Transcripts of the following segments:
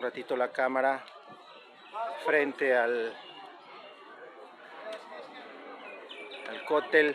Un ratito la cámara frente al cóctel.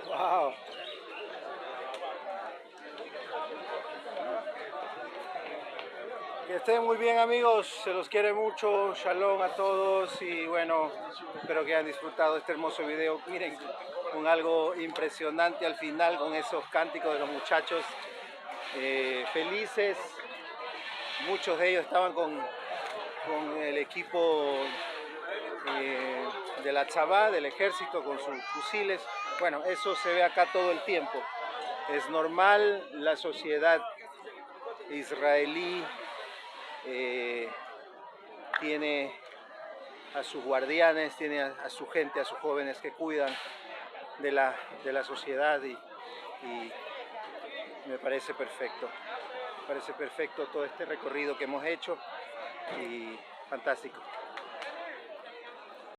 Wow. Que estén muy bien, amigos, se los quiere mucho, shalom a todos y bueno, espero que hayan disfrutado este hermoso video. Miren, con algo impresionante al final, con esos cánticos de los muchachos felices. Muchos de ellos estaban con el equipo de la Chabá, del ejército, con sus fusiles. Bueno, eso se ve acá todo el tiempo. Es normal, la sociedad israelí tiene a sus guardianes, tiene a su gente, a sus jóvenes que cuidan de la sociedad y me parece perfecto. Me parece perfecto todo este recorrido que hemos hecho y fantástico.